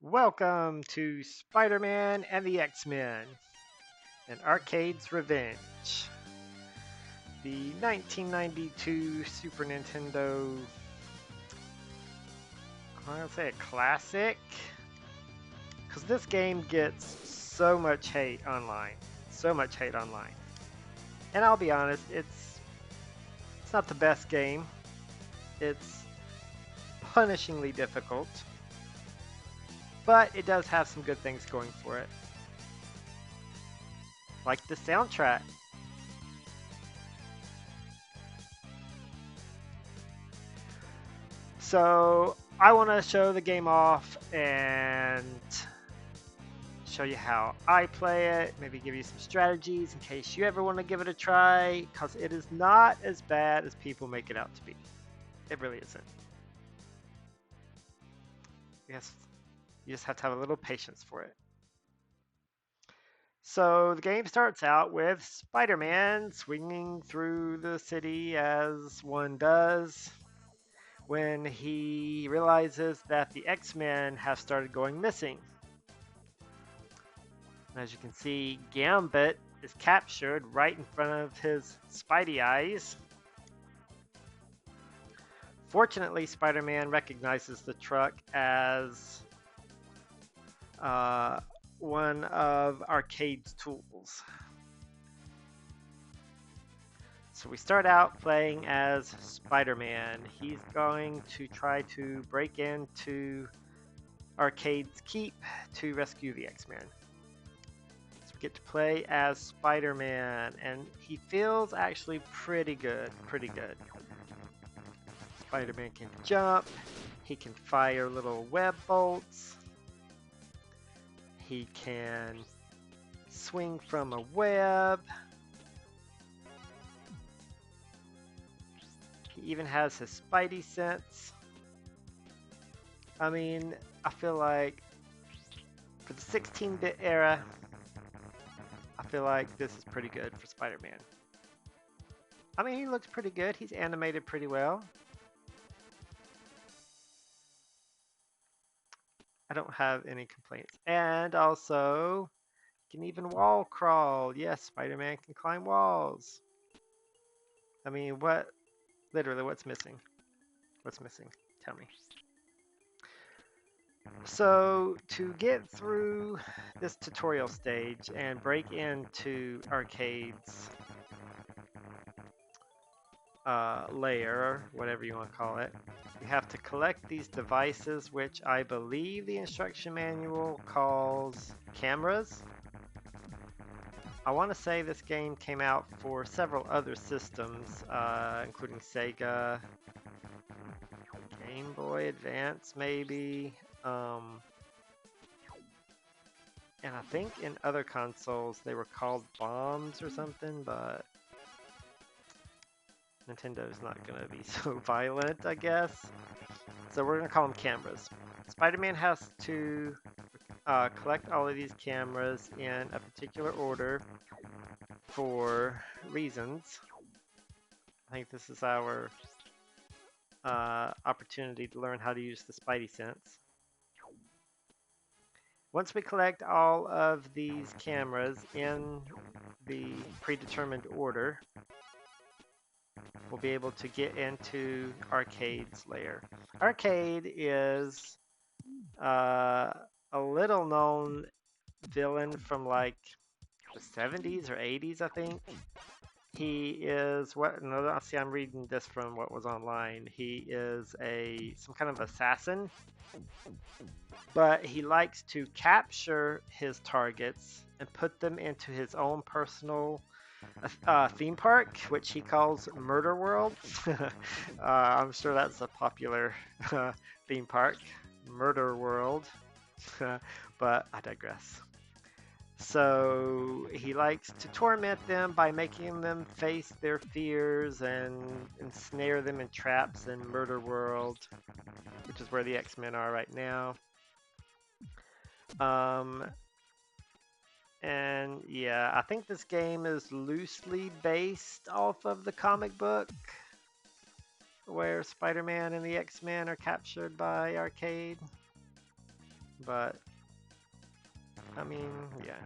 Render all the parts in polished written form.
Welcome to Spider-Man and the X-Men, an arcade's revenge. The 1992 Super Nintendo, I don't say a classic, because this game gets so much hate online, so much hate online. And I'll be honest, it's not the best game. It's punishingly difficult, but it does have some good things going for it, like the soundtrack. So I want to show the game off and show you how I play it, maybe give you some strategies in case you ever want to give it a try, because it is not as bad as people make it out to be. It really isn't. Yes, you just have to have a little patience for it. So the game starts out with Spider-Man swinging through the city as one does when he realizes that the X-Men have started going missing. As you can see, Gambit is captured right in front of his Spidey eyes. Fortunately, Spider-Man recognizes the truck as uh, one of Arcade's tools. So we start out playing as Spider-Man. He's going to try to break into Arcade's keep to rescue the X-Men. Get to play as Spider-Man, and he feels actually pretty good, pretty good. Spider-Man can jump, he can fire little web bolts, he can swing from a web, he even has his Spidey sense. I mean, I feel like for the 16-bit era, I feel like this is pretty good for Spider-Man. I mean, he looks pretty good. He's animated pretty well. I don't have any complaints. And also, he can even wall crawl. Yes, Spider-Man can climb walls. I mean, literally, what's missing? What's missing? Tell me. So, to get through this tutorial stage and break into Arcade's layer, whatever you want to call it, you have to collect these devices, which I believe the instruction manual calls cameras. I want to say this game came out for several other systems, including Sega, Game Boy Advance, maybe, and I think in other consoles they were called bombs or something, but Nintendo's not going to be so violent, I guess. So we're going to call them cameras. Spider-Man has to collect all of these cameras in a particular order for reasons. I think this is our opportunity to learn how to use the Spidey sense. Once we collect all of these cameras in the predetermined order, we'll be able to get into Arcade's lair. Arcade is a little known villain from like the 70s or 80s, I think. He is what? No, see, I'm reading this from what was online. He is some kind of assassin, but he likes to capture his targets and put them into his own personal theme park, which he calls Murder World. I'm sure that's a popular theme park, Murder World, but I digress. So he likes to torment them by making them face their fears and ensnare them in traps in Murder World, which is where the X-Men are right now. Um, and yeah, I think this game is loosely based off of the comic book where Spider-Man and the X-Men are captured by Arcade. but I mean, yeah.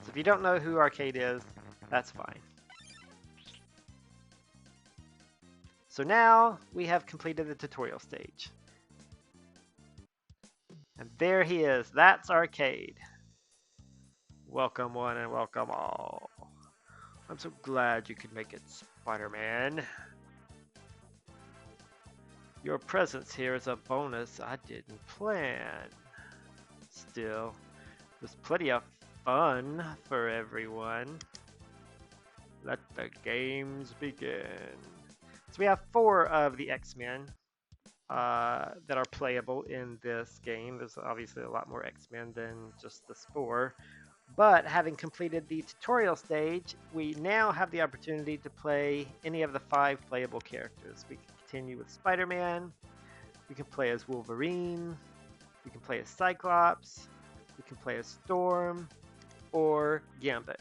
So if you don't know who Arcade is, that's fine. So now we have completed the tutorial stage. And there he is. That's Arcade. Welcome one and welcome all. I'm so glad you could make it, Spider-Man. Your presence here is a bonus I didn't plan. Still, there's plenty of fun for everyone. Let the games begin. So we have 4 of the X-Men that are playable in this game. There's obviously a lot more X-Men than just the 4. But having completed the tutorial stage, we now have the opportunity to play any of the 5 playable characters. We can continue with Spider-Man, we can play as Wolverine, we can play as Cyclops, we can play as Storm, or Gambit.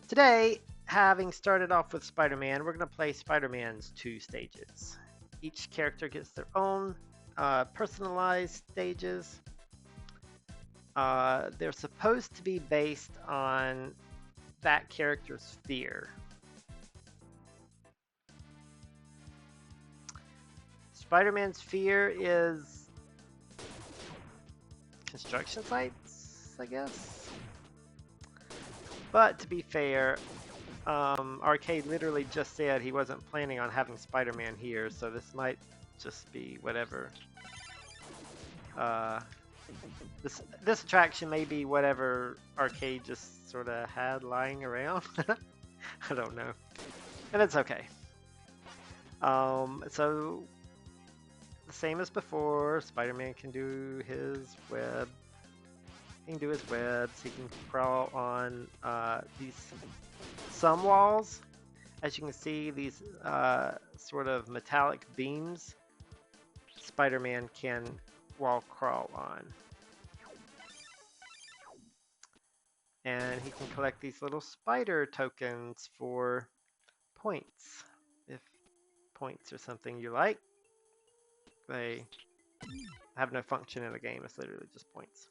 Today, having started off with Spider-Man, we're going to play Spider-Man's 2 stages. Each character gets their own personalized stages. They're supposed to be based on that character's fear. Spider-Man's fear is construction sites, I guess. But to be fair, Arcade literally just said he wasn't planning on having Spider-Man here, so this might just be whatever. This attraction may be whatever Arcade just sort of had lying around. I don't know. And it's okay. So the same as before, Spider-Man can do his web. He can do his webs. He can crawl on some walls. As you can see, these sort of metallic beams, Spider-Man can wall crawl on. And he can collect these little spider tokens for points. If points are something you like, they have no function in the game. It's literally just points.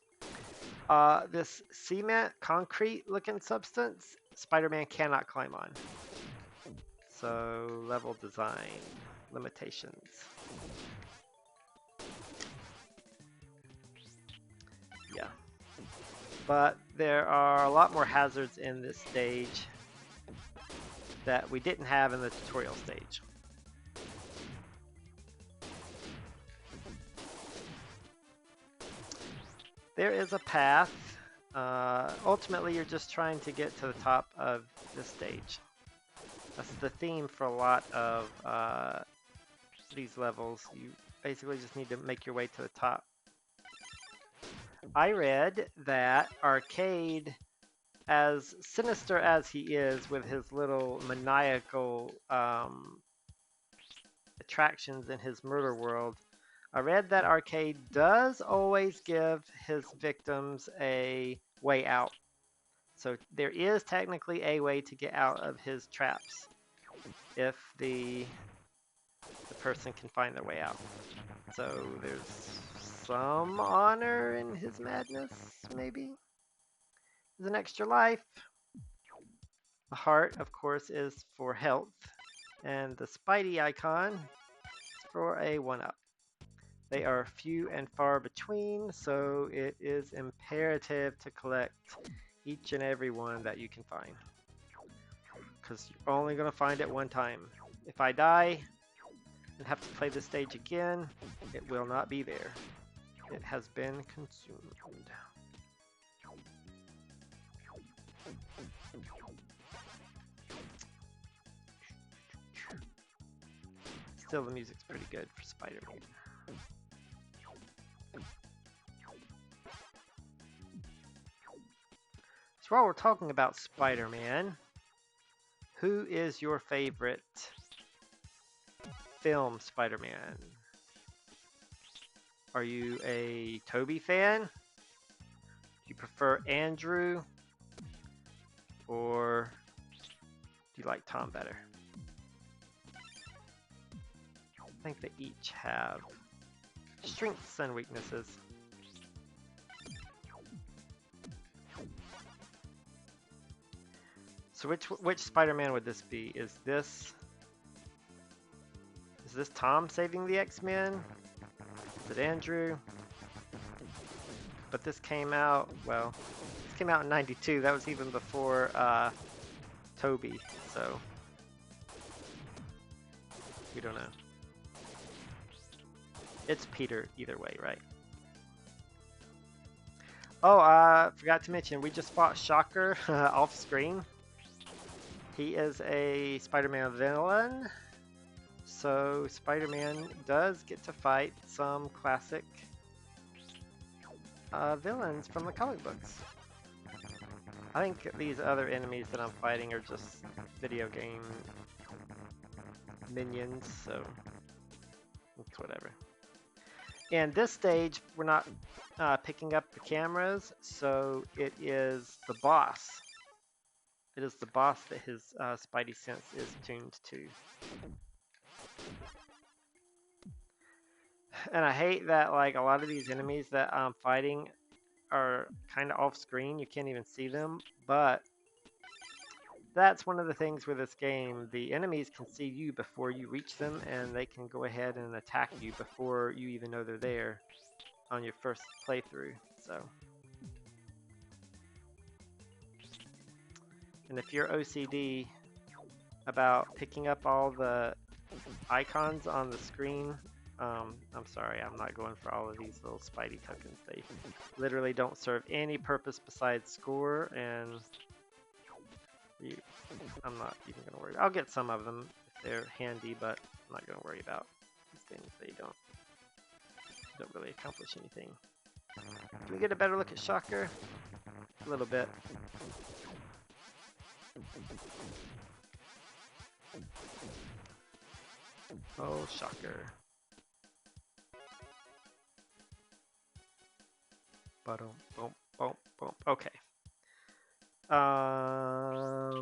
This cement, concrete looking substance, Spider-Man cannot climb on. So level design limitations. Yeah. But there are a lot more hazards in this stage that we didn't have in the tutorial stage. There is a path. Ultimately, you're just trying to get to the top of this stage. That's the theme for a lot of these levels. You basically just need to make your way to the top. I read that Arcade, as sinister as he is with his little maniacal attractions in his murder world, I read that Arcade does always give his victims a way out. So there is technically a way to get out of his traps if the person can find their way out. So there's some honor in his madness, maybe? There's an extra life. The heart, of course, is for health. And the Spidey icon is for a 1-up. They are few and far between, so it is imperative to collect each and every one that you can find. Because you're only going to find it one time. If I die and have to play this stage again, it will not be there. It has been consumed. Still, the music's pretty good for Spider-Man. So while we're talking about Spider-Man, who is your favorite film Spider-Man? Are you a Tobey fan? Do you prefer Andrew? Or do you like Tom better? I think they each have strengths and weaknesses. So which Spider-Man would this be? Is this Tom saving the X-Men? Is it Andrew? But this came out, well, this came out in '92. That was even before Toby, so we don't know. It's Peter either way, right? Oh, forgot to mention, we just fought Shocker off screen. He is a Spider-Man villain. So Spider-Man does get to fight some classic villains from the comic books. I think these other enemies that I'm fighting are just video game minions, so it's whatever. And this stage, we're not picking up the cameras, so it is the boss. It is the boss that his Spidey sense is tuned to. And I hate that like a lot of these enemies that I'm fighting are kind of off screen. You can't even see them, but that's one of the things with this game. The enemies can see you before you reach them, and they can go ahead and attack you before you even know they're there on your first playthrough. So, and if you're OCD about picking up all the icons on the screen, I'm sorry, I'm not going for all of these little Spidey tokens. They literally don't serve any purpose besides score, and I'm not even going to worry. I'll get some of them if they're handy, but I'm not going to worry about these things. They don't really accomplish anything. Can we get a better look at Shocker? A little bit. Oh, Shocker. Boom, boom, boom, boom. Okay. Got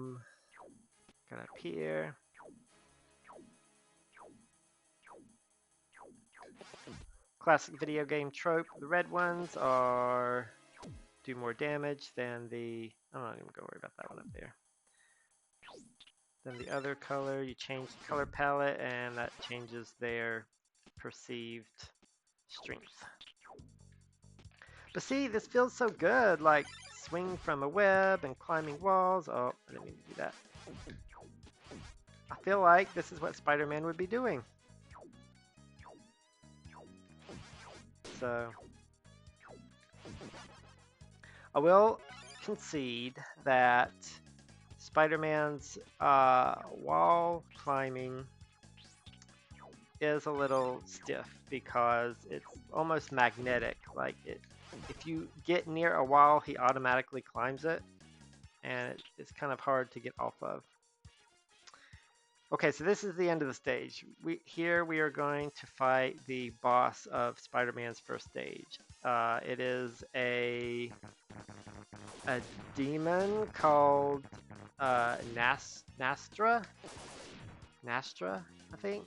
up here. Classic video game trope. The red ones are do more damage than the... I'm not even going to worry about that one up there. Then the other color, you change the color palette, and that changes their perceived strength. But see, this feels so good, like swing from a web and climbing walls. Oh, I didn't mean to do that. I feel like this is what Spider-Man would be doing. So, I will concede that Spider-Man's wall climbing is a little stiff because it's almost magnetic. Like if you get near a wall, he automatically climbs it, and it's kind of hard to get off of. Okay, so this is the end of the stage. Here we are going to fight the boss of Spider-Man's first stage. It is a demon called Nastra, I think.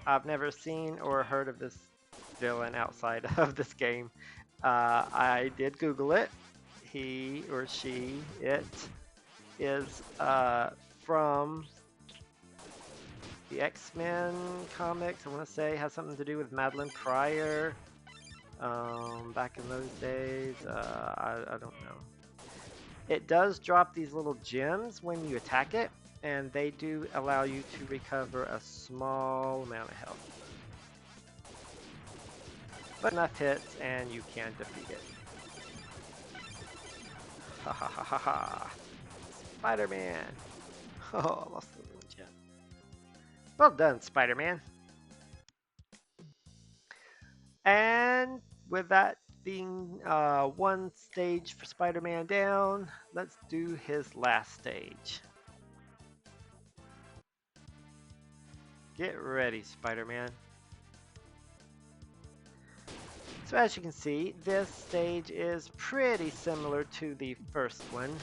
I've never seen or heard of this villain outside of this game. I did Google it. He or she, it is from the X-Men comics. I want to say has something to do with Madeline Pryor. Back in those days, I don't know. It does drop these little gems when you attack it, and they do allow you to recover a small amount of health. But enough hits, and you can defeat it. Ha ha ha ha ha! Spider-Man! Oh, I lost the little gem. Well done, Spider-Man. And with that being one stage for Spider-Man down, let's do his last stage. Get ready, Spider-Man. So as you can see, this stage is pretty similar to the first one,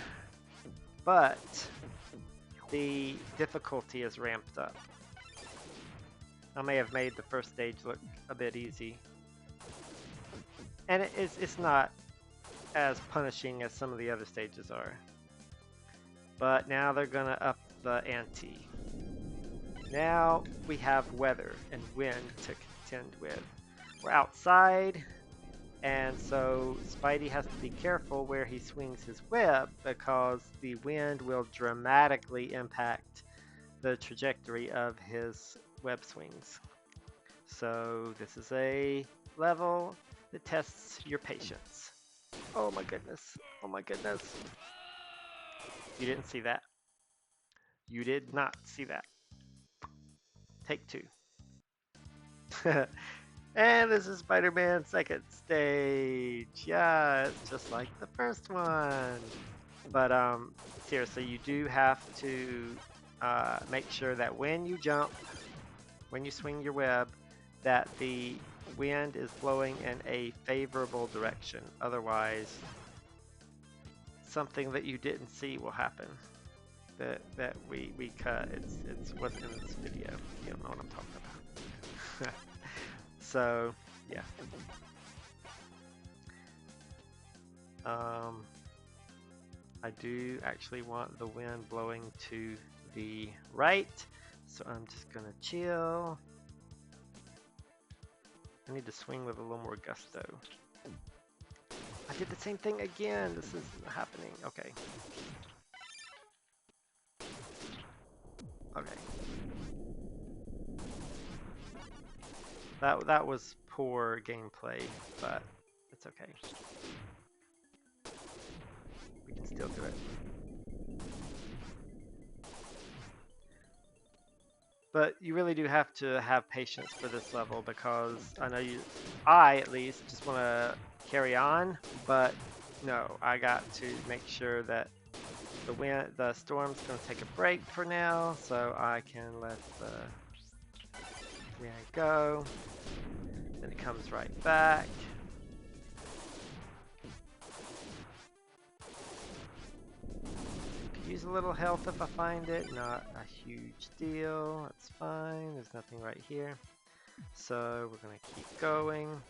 but the difficulty is ramped up. I may have made the first stage look a bit easy. And it's not as punishing as some of the other stages are. But now they're gonna up the ante. Now we have weather and wind to contend with. We're outside, and so Spidey has to be careful where he swings his web because the wind will dramatically impact the trajectory of his web swings. So this is a level that tests your patience. Oh my goodness. Oh my goodness. You didn't see that. You did not see that. Take two. And this is Spider-Man second stage. Yeah, it's just like the first one. But seriously, you do have to make sure that when you jump, when you swing your web, that the wind is blowing in a favorable direction. Otherwise, something that you didn't see will happen. That we cut. It's what's in this video. You don't know what I'm talking about. So yeah. I do actually want the wind blowing to the right, so I'm just gonna chill. I need to swing with a little more gusto. I did the same thing again. This is happening. Okay. Okay. That was poor gameplay, but it's okay. We can still do it. But you really do have to have patience for this level because I at least just want to carry on, but no, I got to make sure that the storm's going to take a break for now, so I can let the wind go. Then it comes right back. Could use a little health if I find it, not a huge deal. That's fine. There's nothing right here. So we're going to keep going.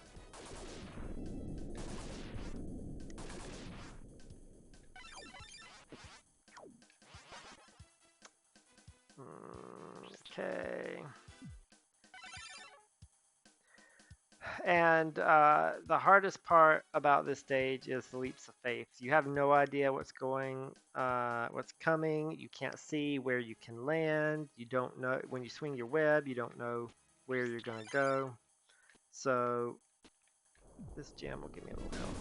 Okay. And the hardest part about this stage is the leaps of faith. You have no idea what's coming. You can't see where you can land. You don't know when you swing your web. You don't know where you're gonna go. So this gem will give me a little help.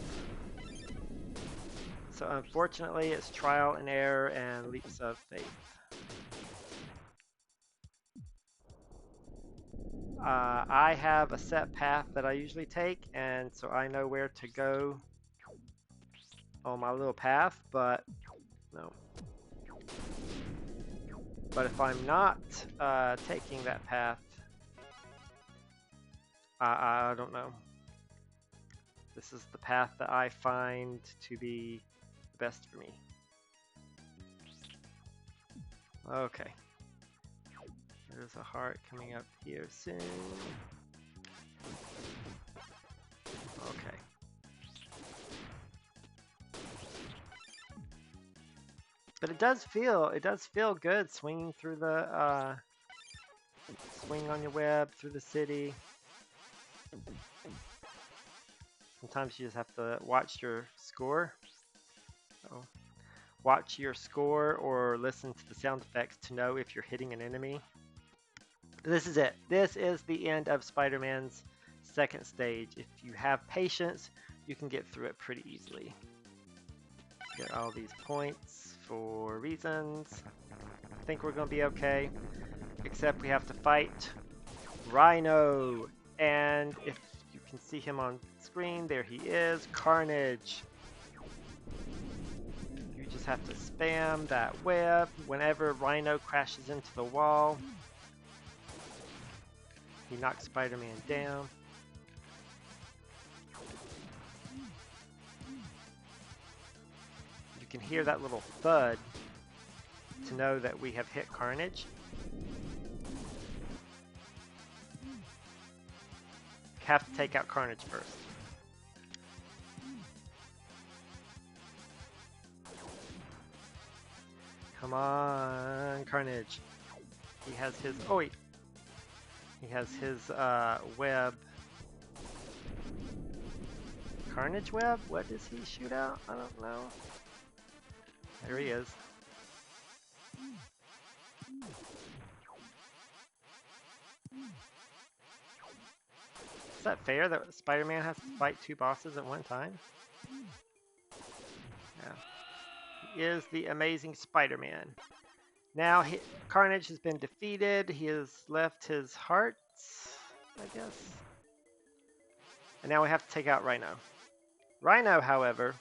So unfortunately, it's trial and error and leaps of faith. I have a set path that I usually take, and so I know where to go on my little path, but no. But if I'm not taking that path, I don't know. This is the path that I find to be the best for me. Okay. There's a heart coming up here soon. Okay. But it does feel good swinging through the swing on your web through the city. Sometimes you just have to watch your score. Oh. Watch your score or listen to the sound effects to know if you're hitting an enemy. This is it. This is the end of Spider-Man's second stage. If you have patience, you can get through it pretty easily. Get all these points for reasons. I think we're going to be okay. Except we have to fight Rhino. And if you can see him on screen, there he is. Carnage. You just have to spam that web whenever Rhino crashes into the wall. He knocks Spider-Man down. You can hear that little thud to know that we have hit Carnage. Have to take out Carnage first. Come on, Carnage. He has his, oh wait. He has his web. Carnage web? What does he shoot out? I don't know. There he is. Is that fair that Spider-Man has to fight 2 bosses at one time? Yeah. He is the amazing Spider-Man. Now Carnage has been defeated. He has left his hearts, I guess. And now we have to take out Rhino. Rhino, however,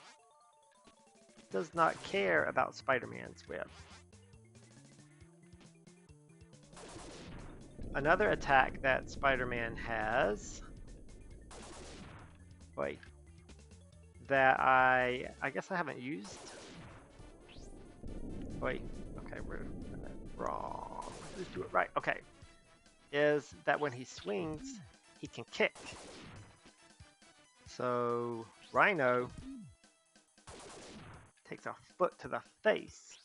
does not care about Spider-Man's web. Another attack that Spider-Man has, wait, that I guess I haven't used. Wait, okay, we're wrong. Let's do it right. Okay, is that when he swings, he can kick. So Rhino takes a foot to the face.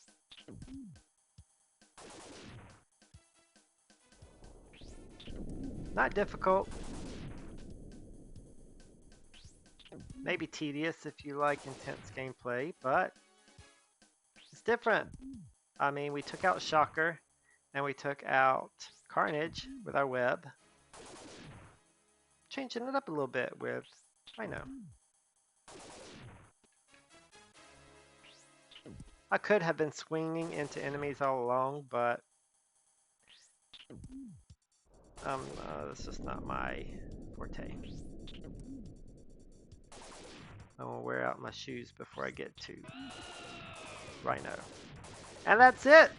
Not difficult. Maybe tedious if you like intense gameplay, but it's different. I mean, we took out Shocker and we took out Carnage with our web. Changing it up a little bit with Rhino. I could have been swinging into enemies all along, but this is not my forte. I will wear out my shoes before I get to Rhino. And that's it!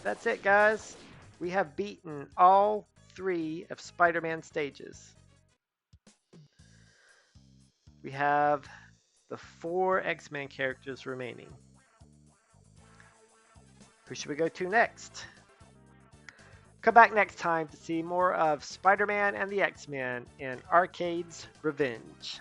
That's it, guys. We have beaten all 3 of Spider-Man stages. We have the 4 X-Men characters remaining. Who should we go to next? Come back next time to see more of Spider-Man and the X-Men in Arcade's Revenge.